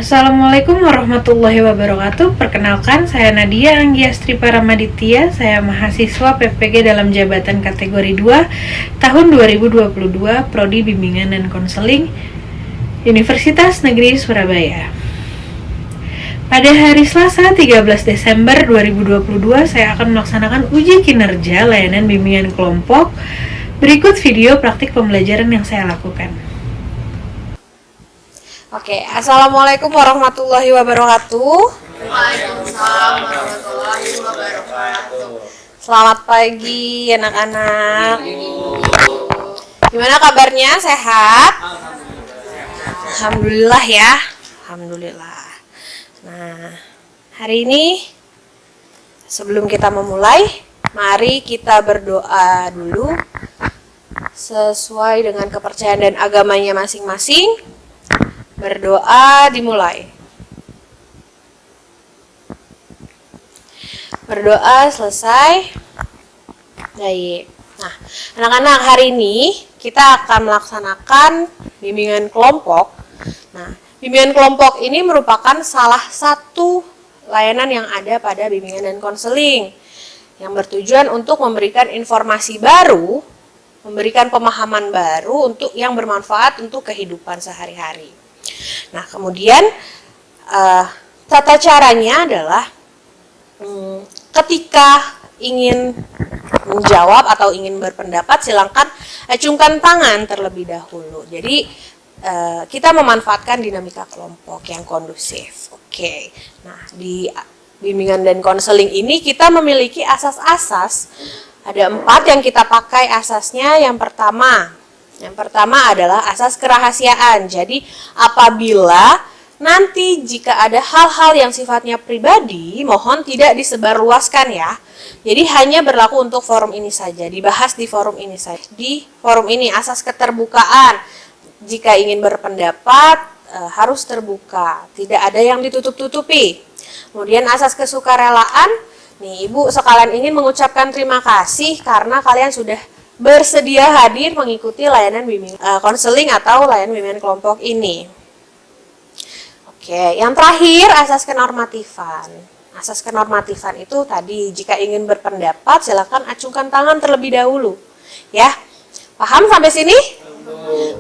Assalamualaikum warahmatullahi wabarakatuh. Perkenalkan, saya Nadia Anggiastri Paramaditya. Saya mahasiswa PPG dalam jabatan kategori 2 tahun 2022, Prodi Bimbingan dan Konseling Universitas Negeri Surabaya. Pada hari Selasa 13 Desember 2022, saya akan melaksanakan uji kinerja layanan bimbingan kelompok. Berikut video praktik pembelajaran yang saya lakukan. Oke, Assalamualaikum warahmatullahi wabarakatuh. Waalaikumsalam warahmatullahi wabarakatuh. Selamat pagi anak-anak. Gimana kabarnya? Sehat? Alhamdulillah ya. Alhamdulillah. Nah, hari ini sebelum kita memulai, mari kita berdoa dulu sesuai dengan kepercayaan dan agamanya masing-masing. Berdoa dimulai. Berdoa selesai. Baik. Nah, anak-anak, hari ini kita akan melaksanakan bimbingan kelompok. Nah, bimbingan kelompok ini merupakan salah satu layanan yang ada pada bimbingan dan konseling yang bertujuan untuk memberikan informasi baru, memberikan pemahaman baru untuk yang bermanfaat untuk kehidupan sehari-hari. Nah, kemudian tata caranya adalah ketika ingin menjawab atau ingin berpendapat, silakan acungkan tangan terlebih dahulu. Jadi kita memanfaatkan dinamika kelompok yang kondusif. Oke. Nah, di bimbingan dan konseling ini kita memiliki asas-asas. Ada 4 yang kita pakai asasnya. Yang pertama adalah asas kerahasiaan. Jadi apabila nanti jika ada hal-hal yang sifatnya pribadi, mohon tidak disebarluaskan ya. Jadi hanya berlaku untuk forum ini saja, dibahas di forum ini saja. Di forum ini asas keterbukaan. Jika ingin berpendapat harus terbuka, tidak ada yang ditutup-tutupi. Kemudian asas kesukarelaan. Nih, Ibu sekalian ingin mengucapkan terima kasih karena kalian sudah bersedia hadir mengikuti layanan bimbingan konseling atau layanan bimbingan kelompok ini. Oke, yang terakhir asas kenormatifan. Asas kenormatifan itu tadi, jika ingin berpendapat silakan acungkan tangan terlebih dahulu. Ya. Paham sampai sini?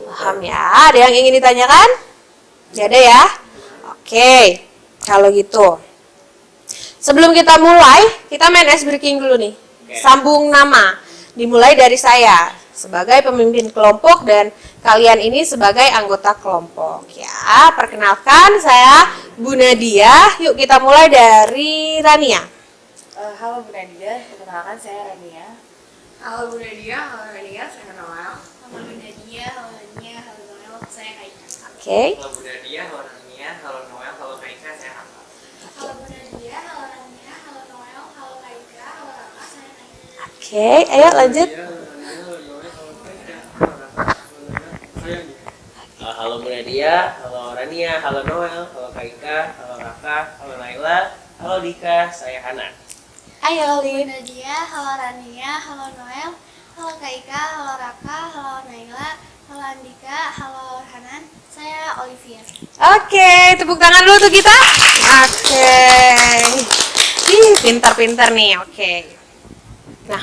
Paham ya? Ada yang ingin ditanyakan? Tidak ada ya? Oke. Kalau gitu. Sebelum kita mulai, kita main ice breaking dulu nih. Sambung nama. Dimulai dari saya sebagai pemimpin kelompok dan kalian ini sebagai anggota kelompok ya. Perkenalkan, saya Bu Nadia. Yuk kita mulai dari Rania. Halo Bu Nadia, perkenalkan saya Rania. Halo Bu Nadia, saya Noel. Halo Bu Nadia, halo Noel, saya Kaika. Oke. Halo Bu Nadia, halo Rania, halo Noel, halo Kaika, saya Hamka. Halo Bu Nadia, halo Rania, halo Noel, halo Kaika, halo Raka, saya Kaika. Oke, ayo lanjut. Halo Bu Nadia, halo Rania, halo Noel, halo Kaika, halo Raka, halo Naila, halo Dika, saya Hana. Ayo Bu Lin. Nadia, halo Rania, halo Noel, halo Kaika, halo Raka, halo Naila, halo Andika, halo Hanan, saya Olivia. Oke, tepuk tangan dulu tuh kita. Oke. Ih, pintar-pintar nih. Oke. Nah,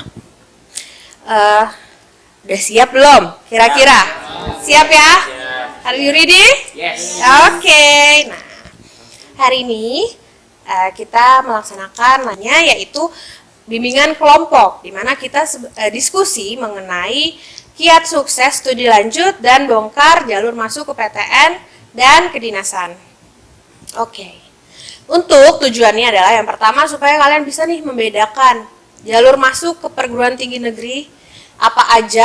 udah siap belum? Kira-kira? Siap ya? Are you ready? Yes. Oke. Nah, hari ini kita melaksanakan yaitu bimbingan kelompok, di mana kita diskusi mengenai kiat sukses studi lanjut dan bongkar jalur masuk ke PTN dan kedinasan. Oke. Untuk tujuannya adalah yang pertama supaya kalian bisa nih membedakan jalur masuk ke perguruan tinggi negeri apa aja,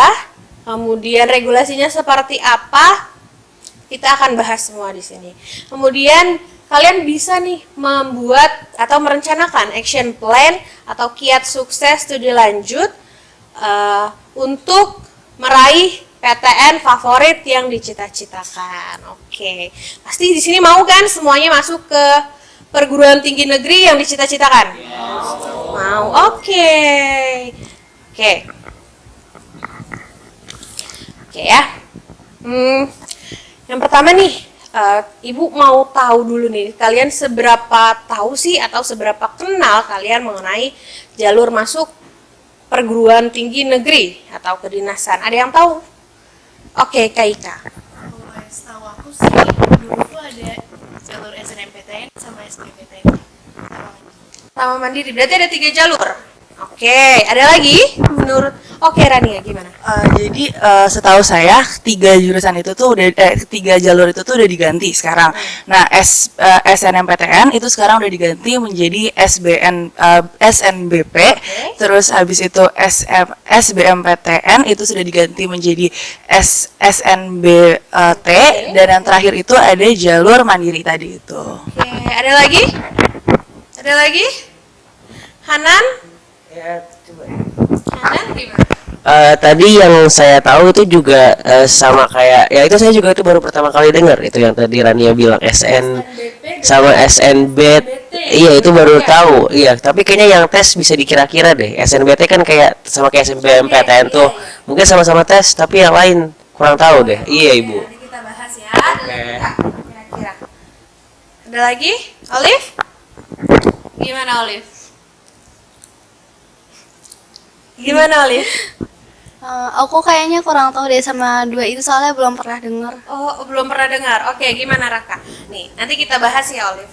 kemudian regulasinya seperti apa, kita akan bahas semua di sini. Kemudian kalian bisa nih membuat atau merencanakan action plan atau kiat sukses studi lanjut untuk meraih PTN favorit yang dicita-citakan. Oke, pasti di sini mau kan semuanya masuk ke perguruan tinggi negeri yang dicita-citakan? Mau. Oke. Oke ya. Yang pertama nih, Ibu mau tahu dulu nih, kalian seberapa tahu sih atau seberapa kenal kalian mengenai jalur masuk perguruan tinggi negeri atau kedinasan? Ada yang tahu? Oke, Kak Ika. Kalau yang setahu aku sih dulu tuh ada jalur SNMPTN sama SBMPTN Sama mandiri, berarti ada 3 jalur. Oke, ada lagi? Menurut Rania gimana? Jadi setahu saya 3 jurusan itu tuh udah 3 jalur itu tuh udah diganti sekarang. Nah, SNMPTN itu sekarang udah diganti menjadi SNBP. Terus habis itu SBMPTN itu sudah diganti menjadi SNBT dan yang terakhir itu ada jalur mandiri tadi itu. Oke, ada lagi? Ada lagi? Hanan? Ya, coba. Hanan gimana? Tadi yang saya tahu itu juga sama kayak ya itu saya juga itu baru pertama kali dengar itu yang tadi Rania bilang SN sama SNB. Iya itu baru tahu. Iya, tapi kayaknya yang tes bisa dikira-kira deh. SNBT kan kayak sama kayak SNMPTN tuh. Mungkin sama-sama tes tapi yang lain kurang tahu deh. Iya, Ibu. Nanti kita bahas ya. Oke. Kira-kira. Ada lagi? Olive? Gimana Olive? Gimana Olive? Aku kayaknya kurang tahu deh sama 2 itu soalnya belum pernah denger. Oh, belum pernah dengar. Oke, gimana Raka? Nih, nanti kita bahas ya Olive.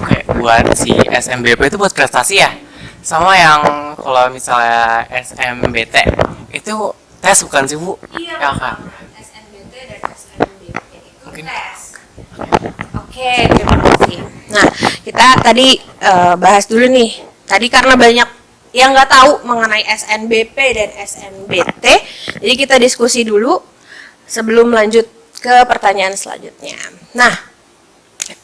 Oke, buat si SMBP itu buat prestasi ya. Sama yang kalau misalnya SMBT itu tes bukan sih Bu? Iya, Ya kan. SNBT dan SNBP itu Mungkin. tes. Oke, terima kasih. Nah, kita tadi bahas dulu nih. Tadi karena banyak yang nggak tahu mengenai SNBP dan SNBT, jadi kita diskusi dulu sebelum lanjut ke pertanyaan selanjutnya. Nah,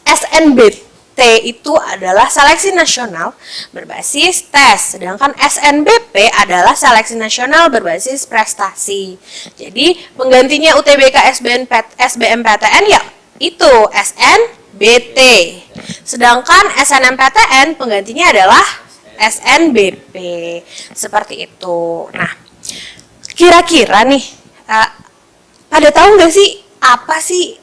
SNBT itu adalah seleksi nasional berbasis tes, sedangkan SNBP adalah seleksi nasional berbasis prestasi. Jadi penggantinya UTBK SBMPTN ya itu SNBT, sedangkan SNMPTN penggantinya adalah SNBP, seperti itu. Nah, kira-kira nih, pada tahu nggak sih apa sih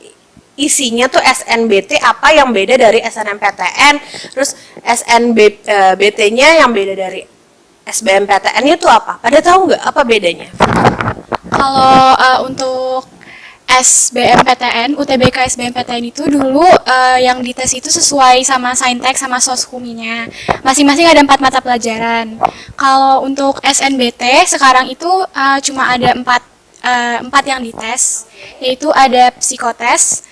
isinya tuh SNBT, apa yang beda dari SNMPTN, terus SNBT-nya yang beda dari SBMPTN itu apa? Pada tahu nggak apa bedanya? Kalau untuk SBMPTN, UTBK SBMPTN itu dulu yang dites itu sesuai sama Saintek sama Soskuminya. Masing-masing ada 4 mata pelajaran. Kalau untuk SNBT sekarang itu cuma ada 4 yang dites, yaitu ada psikotes,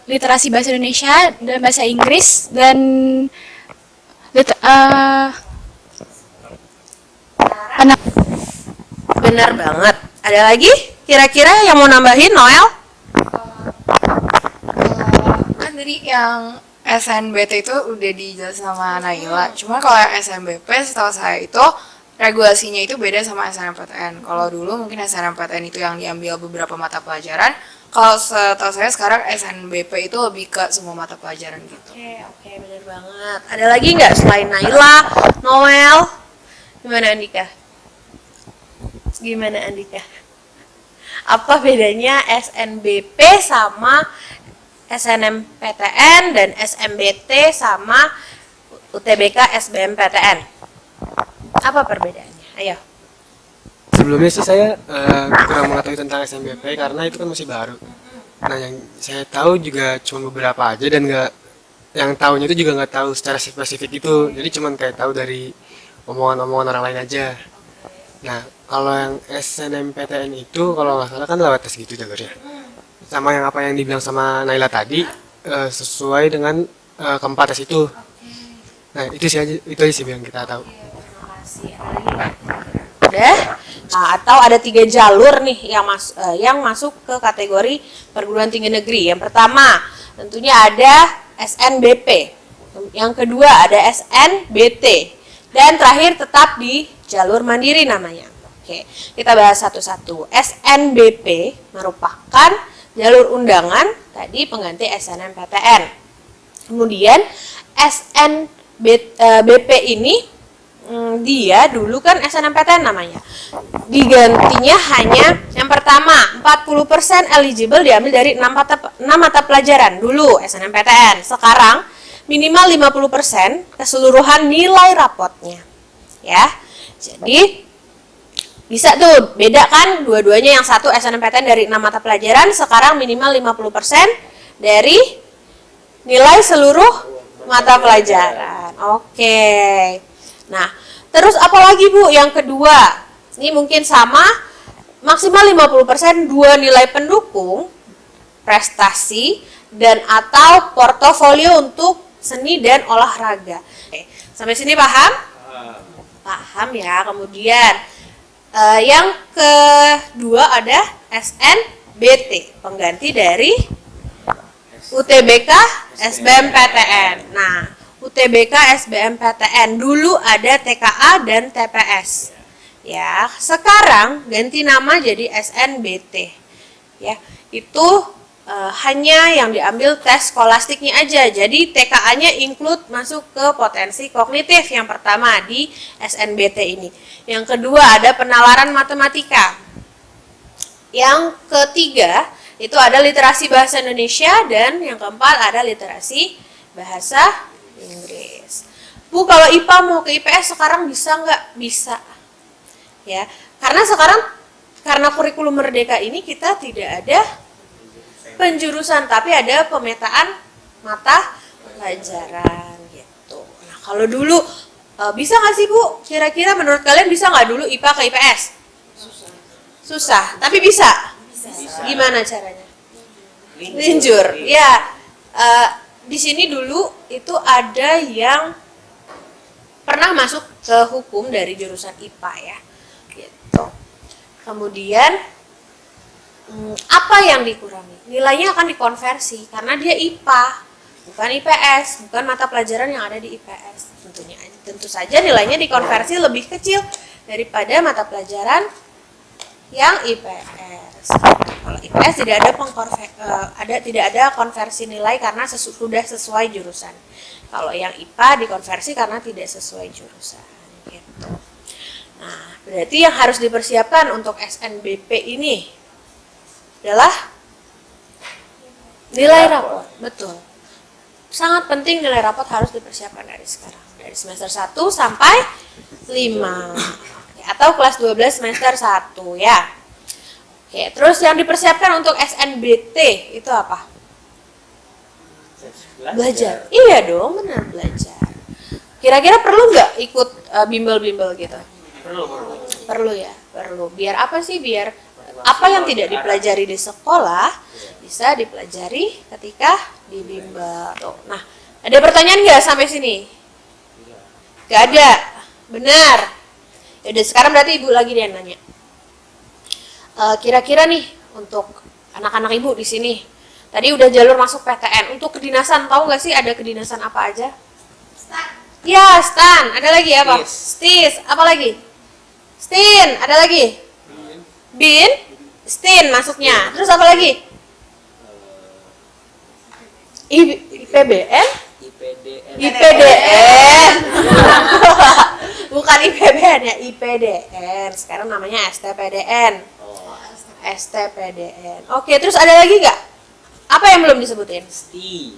literasi bahasa Indonesia dan bahasa Inggris, dan Benar banget. Ada lagi? Kira-kira yang mau nambahin, Noel? Kan tadi yang SNBT itu udah dijelasin sama Naila. Cuma kalau yang SNBP setahu saya itu regulasinya itu beda sama SNMPTN. Kalau dulu mungkin SNMPTN itu yang diambil beberapa mata pelajaran. Kalau setahu saya sekarang SNBP itu lebih ke semua mata pelajaran gitu. Oke, benar banget. Ada lagi nggak selain Naila, Noel? Gimana Andika? Apa bedanya SNBP sama SNMPTN dan SMBT sama UTBK SBMPTN? Apa perbedaannya? Ayo. Sebelumnya sih saya kurang mengetahui tentang SNBP karena itu kan masih baru. Nah yang saya tahu juga cuma beberapa aja dan yang tahunya itu juga nggak tahu secara spesifik itu. Jadi cuma kayak tahu dari omongan-omongan orang lain aja. Nah kalau yang SNMPTN itu kalau nggak salah kan lewat tes gitu jalurnya. Sama yang apa yang dibilang sama Naila tadi sesuai dengan keempat tes itu. Nah itu aja sih yang kita tahu. Udah. Nah, atau ada 3 jalur nih yang masuk ke kategori perguruan tinggi negeri. Yang pertama tentunya ada SNBP. Yang kedua ada SNBT. Dan terakhir tetap di jalur mandiri namanya. Oke, kita bahas satu-satu. SNBP merupakan jalur undangan tadi pengganti SNMPTN. Kemudian SNBP ini dia dulu kan SNMPTN namanya. Digantinya hanya yang pertama 40% eligible diambil dari 6 mata pelajaran dulu SNMPTN. Sekarang minimal 50% keseluruhan nilai rapotnya. Ya. Jadi bisa tuh beda kan dua-duanya, yang satu SNMPTN dari 6 mata pelajaran, sekarang minimal 50% dari nilai seluruh mata pelajaran. Oke. Nah, terus apa lagi Bu yang kedua? Ini mungkin sama, maksimal 50% dua nilai pendukung, prestasi, dan atau portofolio untuk seni dan olahraga. Oke, sampai sini paham? Paham ya. Kemudian yang kedua ada SNBT, pengganti dari UTBK SBMPTN. Nah, UTBK SBMPTN dulu ada TKA dan TPS. Ya, sekarang ganti nama jadi SNBT. Ya, itu hanya yang diambil tes skolastiknya aja. Jadi TKA-nya include masuk ke potensi kognitif yang pertama di SNBT ini. Yang kedua ada penalaran matematika. Yang ketiga itu ada literasi bahasa Indonesia, dan yang keempat ada literasi bahasa Inggris. Bu, kalau IPA mau ke IPS sekarang bisa nggak? Bisa. Ya, karena sekarang karena kurikulum Merdeka ini kita tidak ada penjurusan, tapi ada pemetaan mata pelajaran gitu. Nah, kalau dulu bisa nggak sih Bu? Kira-kira menurut kalian bisa nggak dulu IPA ke IPS? Susah, tapi bisa. Gimana caranya? Linjur. Ya, di sini dulu itu ada yang pernah masuk ke hukum dari jurusan IPA ya, gitu. Kemudian apa yang dikurangi? Nilainya akan dikonversi karena dia IPA, bukan IPS, bukan mata pelajaran yang ada di IPS. Tentu saja nilainya dikonversi lebih kecil daripada mata pelajaran yang IPS. Kalau IPS tidak ada konversi nilai karena sudah sesuai jurusan. Kalau yang IPA dikonversi karena tidak sesuai jurusan. Gitu. Nah, berarti yang harus dipersiapkan untuk SNBP ini adalah nilai rapot. Betul. Sangat penting nilai rapot harus dipersiapkan dari sekarang. Dari semester 1 sampai 5. Atau kelas 12 semester 1 ya. Oke, terus yang dipersiapkan untuk SNBT itu apa? Belajar. Iya dong, benar, belajar. Kira-kira perlu nggak ikut bimbel-bimbel gitu? Perlu ya, perlu. Biar apa sih? Biar apa yang tidak dipelajari di sekolah bisa dipelajari ketika di bimbel. Nah, ada pertanyaan nggak sampai sini? Nggak ada. Benar. Yaudah, sekarang berarti Ibu lagi dia nanya. Kira-kira nih untuk anak-anak Ibu di sini, tadi udah jalur masuk PTN. Untuk kedinasan, tahu nggak sih ada kedinasan apa aja? STAN. Ya, STAN. Ada lagi apa? STIS. Apa lagi? STIN. Ada lagi? BIN. STIN masuknya. Terus apa lagi? IPBN. IPDN. Bukan IPBN ya, IPDN. Sekarang namanya STPDN. STPDN. Oke, terus ada lagi nggak? Apa yang belum disebutin? STI.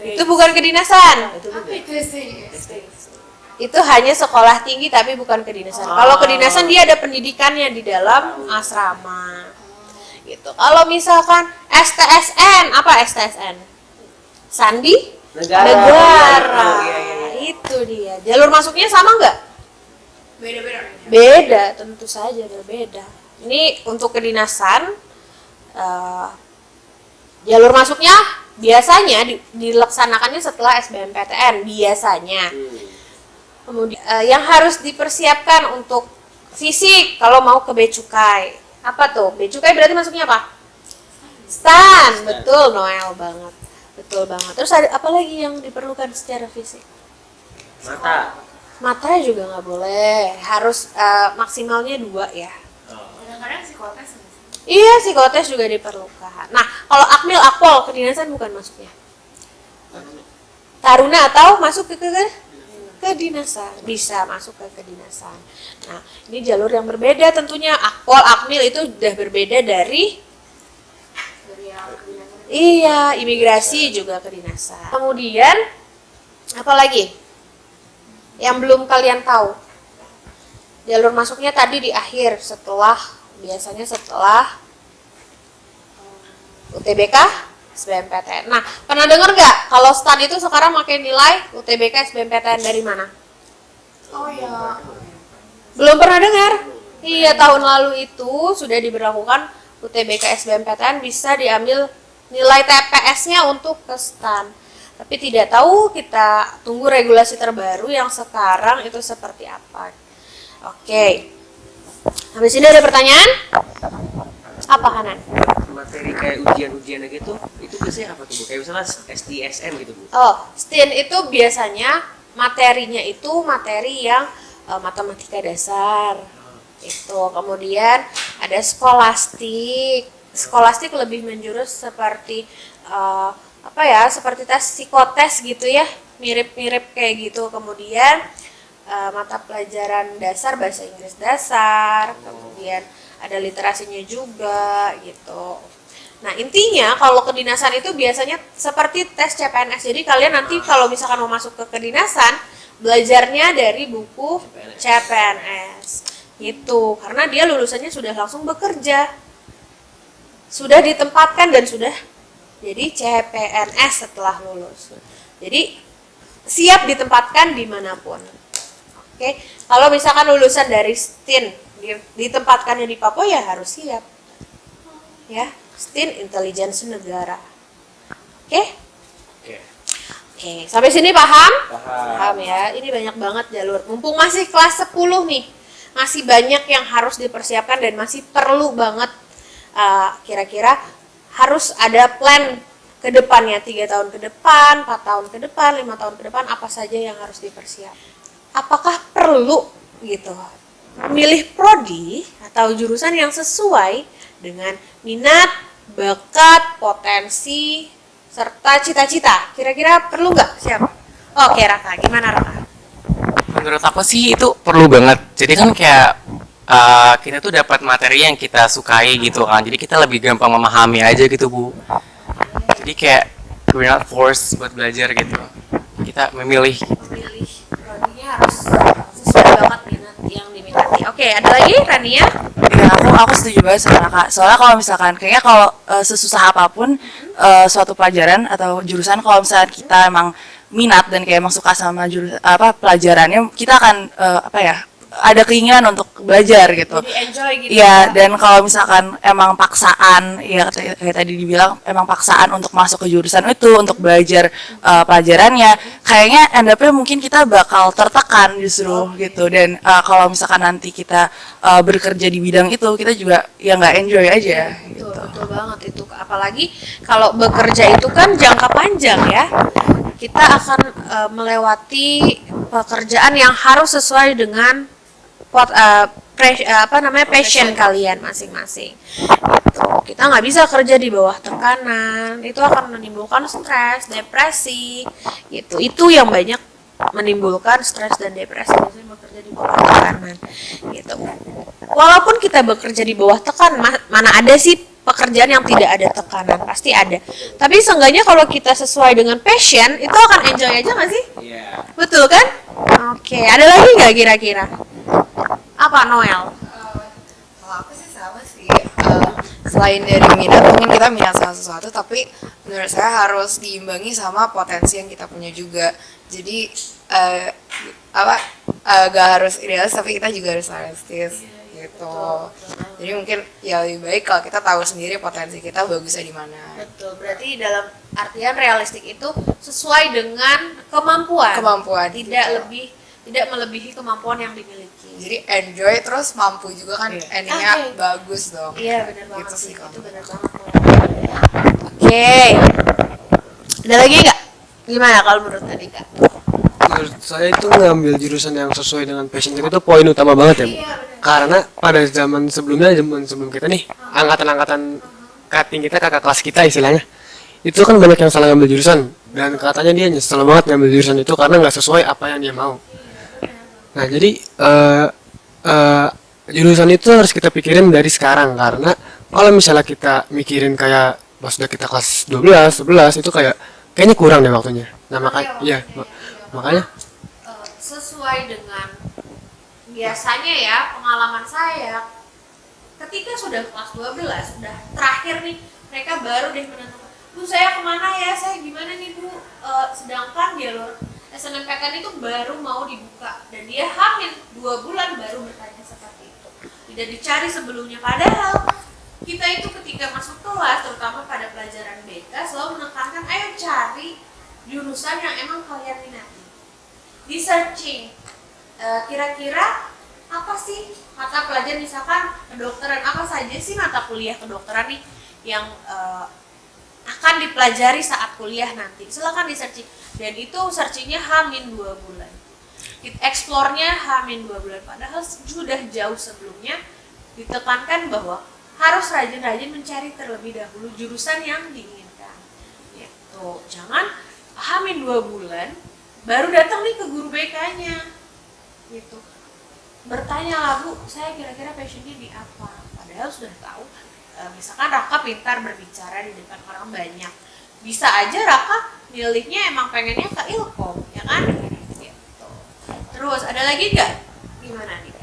Itu bukan kedinasan. Itu hanya sekolah tinggi tapi bukan kedinasan. Kalau kedinasan dia ada pendidikannya di dalam asrama. Gitu. Kalau misalkan STSN, apa STSN? Sandi Negara. Itu dia. Jalur masuknya sama nggak? Beda, tentu saja berbeda. Ini untuk kedinasan, jalur masuknya biasanya dilaksanakannya setelah SBMPTN biasanya. Kemudian yang harus dipersiapkan untuk fisik kalau mau ke Becukai. Apa tuh? Becukai berarti masuknya apa? STAN. Betul, Noel banget. Betul banget. Terus ada apa lagi yang diperlukan secara fisik? Mata juga nggak boleh. Harus maksimalnya 2 ya. Kadang-kadang psikotes. Iya, psikotes juga diperlukan. Nah, kalau akmil akpol kedinasan bukan masuknya. Taruna atau masuk ke kedinasan, bisa masuk ke kedinasan. Nah, ini jalur yang berbeda tentunya. Akpol, Akmil itu udah berbeda dari iya, imigrasi juga kedinasan. Kemudian apa lagi? Yang belum kalian tahu. Jalur masuknya tadi di akhir biasanya setelah UTBK, SBMPTN. Nah, pernah dengar nggak kalau STAN itu sekarang pakai nilai UTBK, SBMPTN dari mana? Oh ya. Belum pernah dengar? Iya, tahun lalu itu sudah diberlakukan UTBK, SBMPTN bisa diambil nilai TPS-nya untuk ke STAN. Tapi tidak tahu, kita tunggu regulasi terbaru yang sekarang itu seperti apa. Oke. Habis ini ada pertanyaan? Apa, Hanan? Materi kayak ujian-ujian gitu, itu biasanya apa tuh Bu? Kayak misalnya STSM gitu Bu. Oh, STIN itu biasanya materinya itu materi yang matematika dasar. Itu. Kemudian ada skolastik. Skolastik lebih menjurus seperti seperti tes psikotes gitu ya, mirip-mirip kayak gitu. Kemudian mata pelajaran dasar, bahasa Inggris dasar, kemudian ada literasinya juga gitu. Nah, intinya kalau kedinasan itu biasanya seperti tes CPNS. Jadi kalian nanti kalau misalkan mau masuk ke kedinasan, belajarnya dari buku CPNS gitu, karena dia lulusannya sudah langsung bekerja, sudah ditempatkan dan sudah jadi CPNS setelah lulus. Jadi siap ditempatkan dimanapun. Oke, kalau misalkan lulusan dari STIN ditempatkannya di Papua ya harus siap. Ya, STIN Intelijensi Negara. Oke? Oke, sampai sini paham? Paham ya. Ini banyak banget jalur. Mumpung masih kelas 10 nih, masih banyak yang harus dipersiapkan dan masih perlu banget kira-kira harus ada plan ke depannya, 3 tahun ke depan, 4 tahun ke depan, 5 tahun ke depan, apa saja yang harus dipersiapkan. Apakah perlu gitu memilih prodi atau jurusan yang sesuai dengan minat, bakat, potensi, serta cita-cita? Kira-kira perlu nggak? Siapa? Oke, Raka, gimana Raka? Menurut aku sih itu perlu banget. Jadi kan kayak kita tuh dapat materi yang kita sukai gitu kan. Jadi kita lebih gampang memahami aja gitu Bu. Jadi kayak we're not forced buat belajar gitu. Kita memilih. Memilih prodinya harus sesuai banget minat yang diminati. Oke, ada lagi Rania? Ya, aku setuju banget sama Kakak. Soalnya kalau misalkan kayaknya kalau sesusah apapun suatu pelajaran atau jurusan, kalau misalkan kita emang minat dan kayak emang suka sama pelajarannya, kita akan ada keinginan untuk belajar gitu. Jadi enjoy gitu. Iya, dan kalau misalkan emang paksaan, ya kayak tadi dibilang, emang paksaan untuk masuk ke jurusan itu, untuk belajar pelajarannya, kayaknya end up-nya mungkin kita bakal tertekan justru gitu. Dan kalau misalkan nanti kita bekerja di bidang itu, kita juga ya nggak enjoy aja gitu. Betul banget itu. Apalagi kalau bekerja itu kan jangka panjang ya. Kita akan melewati pekerjaan yang harus sesuai dengan passion kalian masing-masing. Gitu. Kita nggak bisa kerja di bawah tekanan, itu akan menimbulkan stres, depresi, gitu. Itu yang banyak menimbulkan stres dan depresi, biasanya bekerja di bawah tekanan, gitu. Walaupun kita bekerja di bawah tekanan, mana ada sih pekerjaan yang tidak ada tekanan, pasti ada. Tapi seenggaknya kalau kita sesuai dengan passion, itu akan enjoy aja nggak sih? Iya. Betul kan? Oke, ada lagi nggak kira-kira? Apa Noel? Kalau aku sih sama sih. Selain dari minat, mungkin kita minat sama sesuatu, tapi menurut saya harus diimbangi sama potensi yang kita punya juga. Jadi gak harus idealis, tapi kita juga harus realistis gitu. Jadi mungkin ya lebih baik kalau kita tahu sendiri potensi kita bagusnya di mana. Betul, berarti dalam artian realistik itu sesuai dengan kemampuan. Tidak melebihi kemampuan yang dimiliki. Jadi enjoy terus mampu juga kan, endingnya bagus dong. Iya, benar banget Gitu sih. sih, Itu benar banget. Oke. Ada lagi nggak? Gimana kalau menurut Adika? Menurut saya itu ngambil jurusan yang sesuai dengan passion kita itu poin utama banget ya Bu. Karena pada zaman sebelum kita nih, angkatan-angkatan cutting kita, kakak kelas kita istilahnya, itu kan banyak yang salah ngambil jurusan. dan katanya dia nyesel banget ngambil jurusan itu karena nggak sesuai apa yang dia mau. Nah jadi jurusan itu harus kita pikirin dari sekarang, karena kalau misalnya kita mikirin kayak pas udah kita kelas 12, 11 itu kayaknya kurang deh waktunya. Nah makanya iya makanya Sesuai dengan biasanya ya pengalaman saya, ketika sudah kelas 12 sudah terakhir nih, mereka baru deh menentukan, Bu saya kemana ya, saya gimana nih Bu. Sedangkan jalur SNMPTN itu baru mau dibuka dan dia hamil 2 bulan baru bertanya seperti itu, tidak dicari sebelumnya. Padahal kita itu ketika masuk kelas, terutama pada pelajaran BK, selalu menekankan ayo cari jurusan yang emang kalian minati, di searching kira-kira apa sih mata pelajaran, misalkan kedokteran, apa saja sih mata kuliah kedokteran nih yang akan dipelajari saat kuliah nanti, silakan di searching. Dan itu searchingnya H-2 bulan, explore-nya H-2 bulan, padahal sudah jauh sebelumnya ditekankan bahwa harus rajin-rajin mencari terlebih dahulu jurusan yang diinginkan gitu. Jangan H-2 bulan baru datang nih ke guru BK-nya gitu, bertanya lah, Bu saya kira-kira passionnya di apa, padahal sudah tahu. Misalkan Raka pintar berbicara di depan orang banyak, bisa aja Raka milihnya emang pengennya ke Ilkom, ya kan? Gitu. Terus ada lagi nggak? Gimana nih?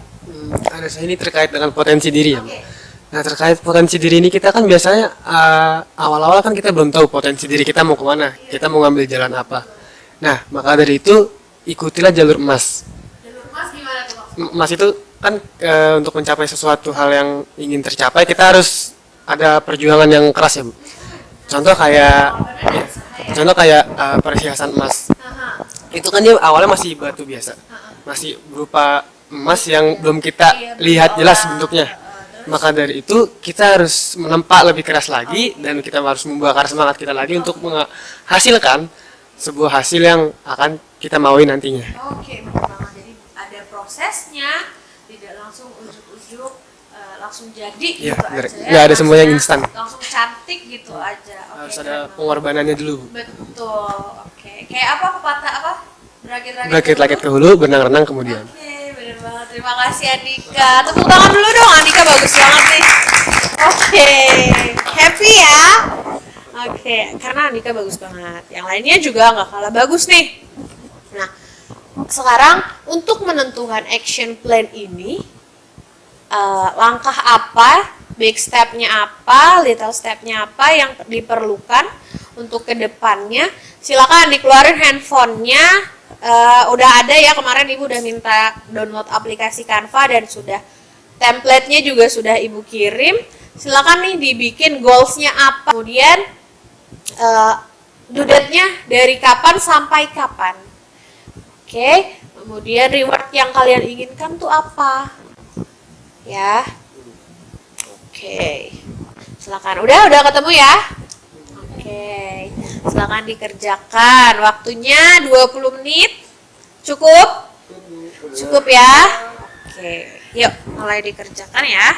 ada saya ini terkait dengan potensi diri ya. Oke. Nah terkait potensi diri ini kita kan biasanya awal-awal kan kita belum tahu potensi diri kita mau kemana, kita mau ngambil jalan apa. Nah maka dari itu ikutilah jalur emas. Jalur emas gimana tuh maksudnya? Emas itu kan untuk mencapai sesuatu hal yang ingin tercapai kita harus ada perjuangan yang keras ya Bu. Contoh kayak perhiasan emas. Itu kan dia awalnya masih batu biasa, masih berupa emas yang belum kita lihat jelas bentuknya. Maka dari itu kita harus menempa lebih keras lagi dan kita harus membakar semangat kita lagi untuk menghasilkan sebuah hasil yang akan kita maui nantinya. Oke, benar banget. Jadi ada prosesnya, tidak langsung ujuk-ujuk langsung jadi Iya, gitu benar. aja ya. Nggak ada semua yang Maksudnya instan. Langsung cantik gitu aja. Oke, Harus keren ada banget. pengorbanannya dulu. Betul. Oke. Kayak apa pepatah apa? Berakit-rakit ke hulu, berenang-renang kemudian. Oke, benar banget. Terima kasih Andika. Tepuk tangan dulu dong, Andika bagus banget nih. Oke, happy ya. Oke, karena Andika bagus banget. Yang lainnya juga nggak kalah bagus nih. Nah, sekarang untuk menentukan action plan ini, langkah apa, big step-nya apa, little step-nya apa yang diperlukan untuk kedepannya. Silakan dikeluarin handphonenya. Udah ada ya, kemarin Ibu udah minta download aplikasi Canva dan sudah template-nya juga sudah Ibu kirim. Silakan nih dibikin goals-nya apa, kemudian due date-nya dari kapan sampai kapan. Oke, kemudian reward yang kalian inginkan tuh apa ya. Oke, silakan. Udah ketemu ya. Oke, silakan dikerjakan. Waktunya 20 menit. Cukup? Cukup ya? Oke, yuk mulai dikerjakan ya.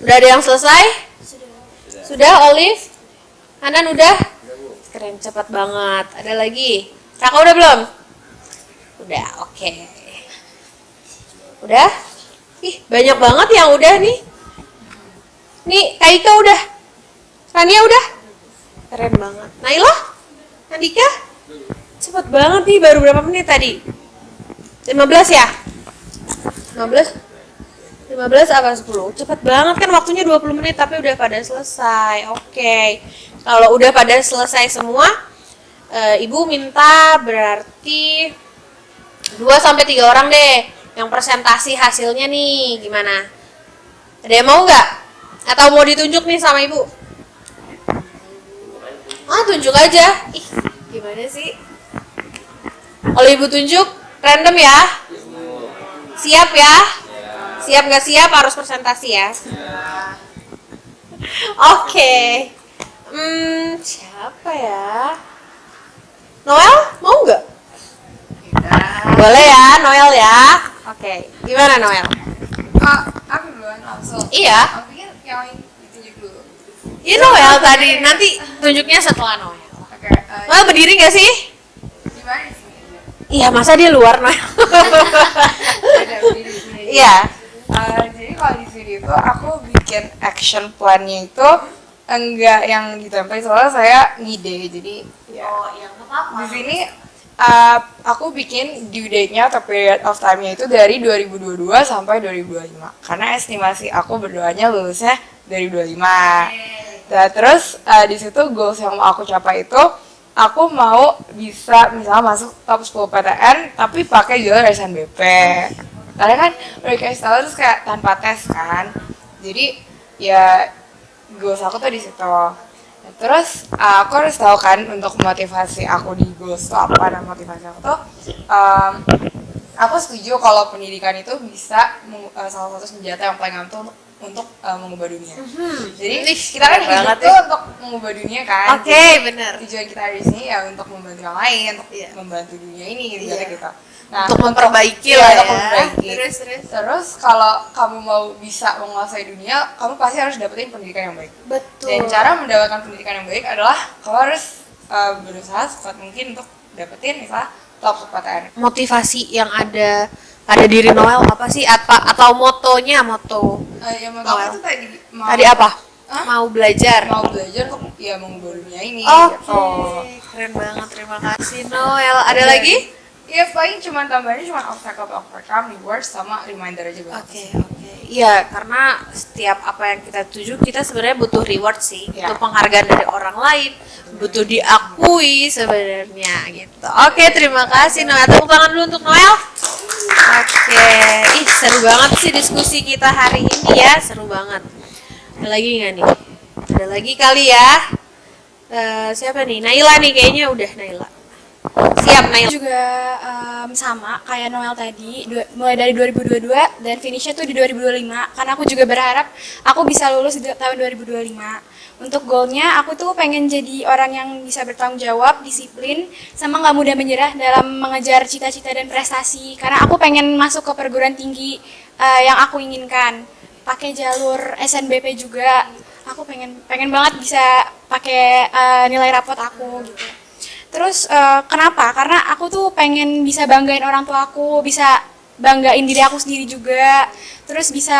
Udah ada yang selesai? Sudah, Olive? Hanan udah? Keren, cepat banget. Ada lagi? Raka udah belum? Udah, oke. Udah? Ih, banyak banget yang udah nih. Nih, Kak Ika udah. Rania udah? Keren banget. Naila? Andika? Cepet banget nih, baru berapa menit tadi? 15 ya? 15 apa 10? Cepet banget kan, waktunya 20 menit tapi udah pada selesai. Oke. Kalau udah pada selesai semua, Ibu minta berarti 2-3 orang deh yang presentasi hasilnya nih, gimana? Ada yang mau nggak? Atau mau ditunjuk nih sama ibu? Tunjuk aja. Ih, gimana sih? Kalau ibu tunjuk, random ya? Siap ya? Siap nggak siap harus presentasi ya? Oke. Siapa ya? Noel, mau nggak? Boleh ya, Noel ya. Oke, gimana Noel? Aku duluan langsung. Iya. Aku pikir yang ditunjuk dulu. Iya Noel tadi, nanti tunjuknya setelah Noel. Oke. Noel berdiri nggak sih? Gimana sih? Iya, masa dia luar Noel? Iya. Jadi kalau di sini itu aku bikin action plan-nya itu enggak yang ditempel, soalnya saya ngide, jadi ya. yang apa? Di sini aku bikin due date-nya atau period of time-nya itu dari 2022 sampai 2025 karena estimasi aku berdoanya lulusnya dari 25. Nah terus di situ goals yang mau aku capai itu aku mau bisa misalnya masuk top 10 PTN tapi pakai jalur SNBP karena kan udah dikasih tahu terus kayak tanpa tes kan, jadi ya goals aku tuh di situ. Nah, terus aku harus tahu kan untuk motivasi aku di goals itu apa. Dan motivasi aku tuh aku setuju kalau pendidikan itu bisa salah satu senjata yang paling ampuh untuk mengubah dunia. Jadi kita kan hidup tuh untuk mengubah dunia kan. Oke, benar. Tujuan kita di sini ya untuk membantu yang lain, untuk membantu dunia ini gitu kita. Nah, Untuk memperbaiki iya, lah untuk ya. memperbaiki. Terus kalau kamu mau bisa menguasai dunia, kamu pasti harus dapetin pendidikan yang baik. Betul. Dan cara mendapatkan pendidikan yang baik adalah kamu harus berusaha sekuat mungkin untuk dapetin misalnya top PTN. Motivasi yang ada pada diri Noel apa sih? Atau motonya, moto? Yang mau tahu itu tadi Tadi apa? Mau belajar. Mau belajar untuk ya mengubah dunia ini. Oke, Gitu. keren banget. Terima kasih Noel. Ada lagi? Ya paling cuma tambahannya cuma obstacle, rewards sama reminder aja buat Oke. Iya, karena setiap apa yang kita tuju kita sebenarnya butuh reward sih, Ya. butuh penghargaan dari orang lain, butuh diakui sebenarnya gitu. Oke, terima kasih Noel. Tepuk tangan dulu untuk Noel. Oke, seru banget sih diskusi kita hari ini ya, seru banget. Ada lagi nggak nih? Ada lagi kali ya. Siapa nih? Naila nih kayaknya udah Naila. Siap Naila. Juga sama kayak Noel tadi, mulai dari 2022 dan finishnya tuh di 2025 karena aku juga berharap aku bisa lulus di tahun 2025. Untuk goalnya aku tuh pengen jadi orang yang bisa bertanggung jawab, disiplin, sama nggak mudah menyerah dalam mengejar cita-cita dan prestasi karena aku pengen masuk ke perguruan tinggi yang aku inginkan, pakai jalur SNBP juga. Aku pengen banget bisa pakai nilai rapot aku gitu. Terus kenapa? Karena aku tuh pengen bisa banggain orang tua aku, bisa banggain diri aku sendiri juga. Terus bisa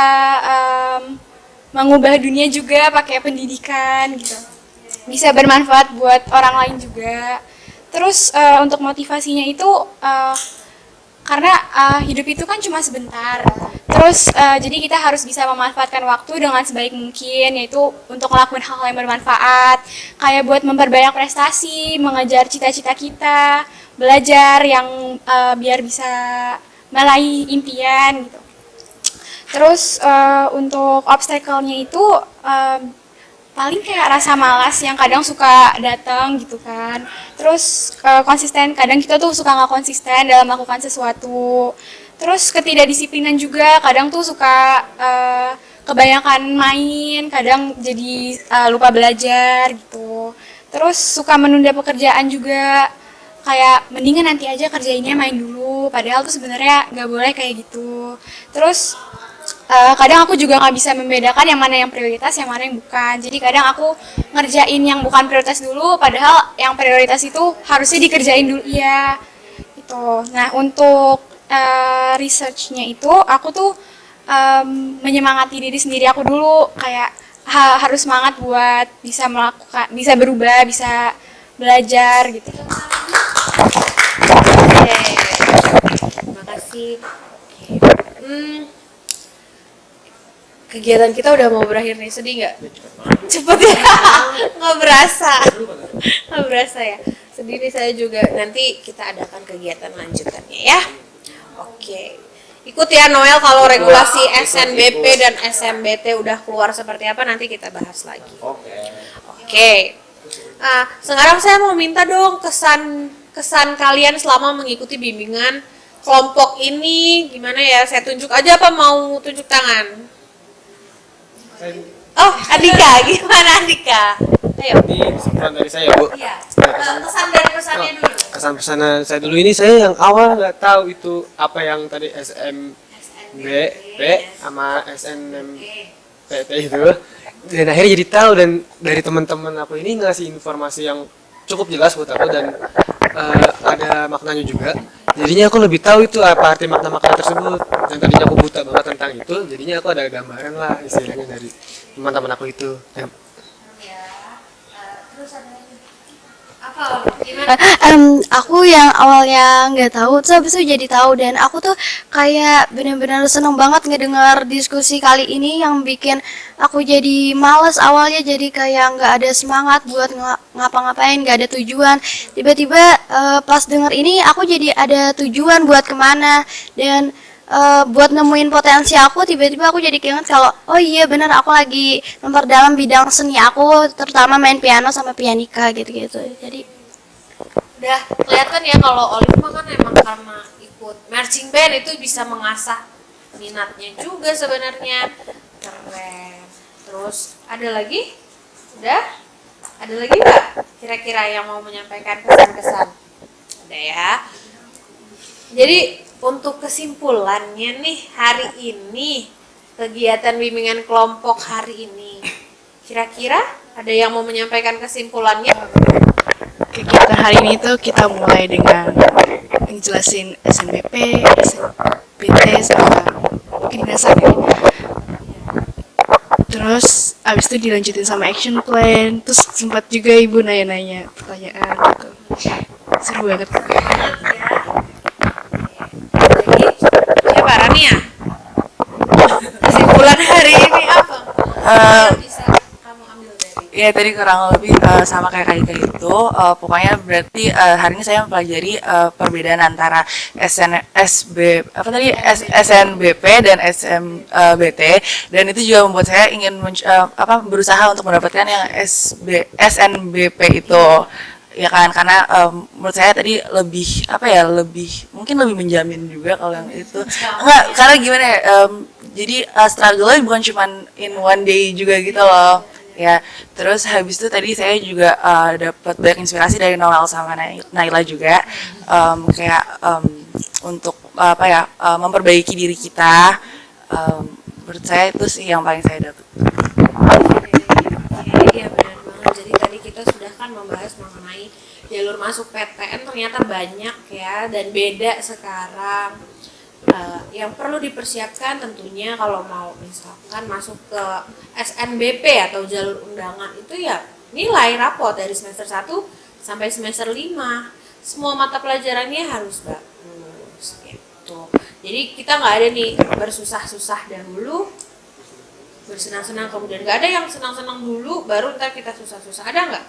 mengubah dunia juga pakai pendidikan gitu. Bisa bermanfaat buat orang lain juga. Terus untuk motivasinya itu karena hidup itu kan cuma sebentar. Terus jadi kita harus bisa memanfaatkan waktu dengan sebaik mungkin, yaitu untuk melakukan hal yang bermanfaat, kayak buat memperbanyak prestasi, mengejar cita-cita kita, belajar yang biar bisa meraih impian gitu. Terus untuk obstacle-nya itu paling kayak rasa malas yang kadang suka datang gitu kan. Terus konsisten, kadang kita tuh suka nggak konsisten dalam melakukan sesuatu. Terus ketidakdisiplinan juga, kadang tuh suka kebanyakan main, kadang jadi lupa belajar gitu. Terus suka menunda pekerjaan juga, kayak mendingan nanti aja kerjainnya main dulu, padahal tuh sebenarnya nggak boleh kayak gitu. Terus kadang aku juga nggak bisa membedakan yang mana yang prioritas, yang mana yang bukan. Jadi kadang aku ngerjain yang bukan prioritas dulu, padahal yang prioritas itu harusnya dikerjain dulu ya. Gitu. Nah untuk research-nya itu aku tuh menyemangati diri sendiri aku dulu, kayak harus semangat buat bisa melakukan, bisa berubah, bisa belajar gitu. Oke. Terima kasih. Kegiatan kita udah mau berakhir nih, sedih nggak? Cepet ya? Nggak berasa ya, sedih. Jadi ini saya juga nanti kita adakan kegiatan lanjutannya ya. Oke. Ikut ya Noel kalau regulasi SNBP dan SMBT udah keluar seperti apa nanti kita bahas lagi. Oke. Nah, sekarang saya mau minta dong kesan kalian selama mengikuti bimbingan kelompok ini gimana ya? Saya tunjuk aja apa mau tunjuk tangan? Oh, Andika, gimana Andika? Ayo. Ini kesimpulan dari saya, Bu. Iya. Kesan dan pesannya dulu. Kesan pesanan saya dulu ini, saya yang awal nggak tahu itu apa yang tadi SMBP sama SNMPT itu, dan akhirnya jadi tahu, dan dari teman-teman aku ini ngasih informasi yang cukup jelas buat aku, dan ada maknanya juga. Jadinya aku lebih tahu itu apa arti makna-makna tersebut, dan tadinya aku buta banget tentang itu, jadinya aku ada gambaran lah istilahnya dari teman-teman aku itu. Terus ada lagi. Apa? Gimana? Aku yang awalnya nggak tahu, terus habis itu jadi tahu, dan aku tuh kayak benar-benar seneng banget ngedengar diskusi kali ini yang bikin aku jadi males awalnya, jadi kayak nggak ada semangat buat ngapa-ngapain, nggak ada tujuan. Tiba-tiba pas denger ini aku jadi ada tujuan buat kemana, dan buat nemuin potensi aku. Tiba-tiba aku jadi keinget kalau oh iya benar, aku lagi memperdalam bidang seni aku, terutama main piano sama pianika gitu-gitu. Jadi Udah kelihatan ya kalau Olive mah kan emang karena ikut marching band itu bisa mengasah minatnya juga sebenarnya. Keren. Terus ada lagi? Udah? Ada lagi nggak kira-kira yang mau menyampaikan kesan-kesan? Udah ya. Jadi untuk kesimpulannya nih, hari ini kegiatan bimbingan kelompok hari ini, kira-kira ada yang mau menyampaikan kesimpulannya? Kegiatan hari ini tuh kita mulai dengan menjelasin SNBP, SNBT, sama mungkin dasar ya. Terus abis itu dilanjutin sama action plan, terus sempat juga ibu nanya-nanya pertanyaan gitu. Seru banget. Jadi, siapa Rania? Kesimpulan hari ini apa? Yang bisa kamu ambil dari? Ya tadi kurang lebih sama kayak Kalika itu, pokoknya berarti hari ini saya mempelajari perbedaan antara SNBP dan SMBT, dan itu juga membuat saya ingin berusaha untuk mendapatkan yang SNBP itu, ya kan, karena menurut saya tadi mungkin lebih menjamin juga kalau yang itu enggak, karena gimana ya, jadi struggle-nya bukan cuma in one day juga gitu loh ya. Terus habis itu tadi saya juga dapat banyak inspirasi dari Noel sama Naila juga, untuk memperbaiki diri kita. Menurut saya itu sih yang paling saya dapat. Iya benar banget. Jadi tadi kita sudah kan membahas mengenai jalur masuk PTN ternyata banyak ya dan beda sekarang. Yang perlu dipersiapkan tentunya kalau mau misalkan masuk ke SNBP atau jalur undangan itu ya nilai rapot dari semester 1 sampai semester 5. Semua mata pelajarannya harus bagus gitu. Jadi kita nggak ada nih bersusah-susah dahulu, bersenang-senang kemudian nggak ada yang senang-senang dulu baru ntar kita susah-susah, ada nggak?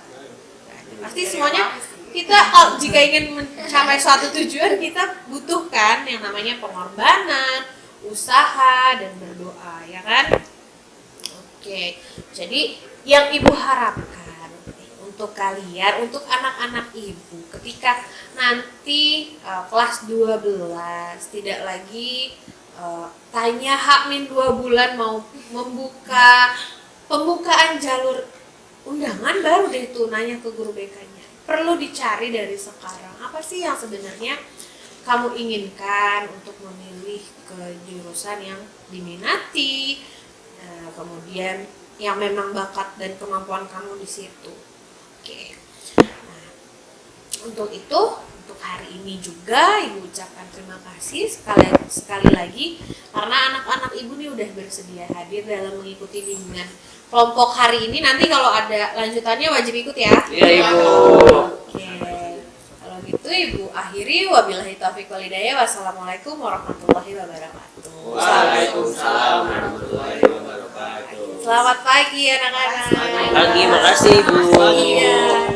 Pasti semuanya kita jika ingin mencapai suatu tujuan kita butuhkan yang namanya pengorbanan, usaha dan berdoa, ya kan? Oke, jadi yang ibu harapkan untuk kalian, untuk anak-anak ibu ketika nanti kelas 12 tidak lagi tanya H-2 bulan mau membuka pembukaan jalur undangan baru deh tuh nanya ke guru BK-nya. Perlu dicari dari sekarang apa sih yang sebenarnya kamu inginkan untuk memilih ke jurusan yang diminati, kemudian yang memang bakat dan kemampuan kamu di situ. Oke. Nah, untuk itu untuk hari ini juga ibu ucapkan terima kasih sekali lagi karena anak-anak ibu nih udah bersedia hadir dalam mengikuti bimbingan kelompok hari ini. Nanti kalau ada lanjutannya wajib ikut ya. Iya Ibu. Oke. Kalau gitu ibu akhiri, wabillahi taufiq wal hidayah. Wassalamualaikum warahmatullahi wabarakatuh. Waalaikumsalam warahmatullahi wabarakatuh. Selamat pagi anak-anak. Pagi, makasih Ibu. Iya.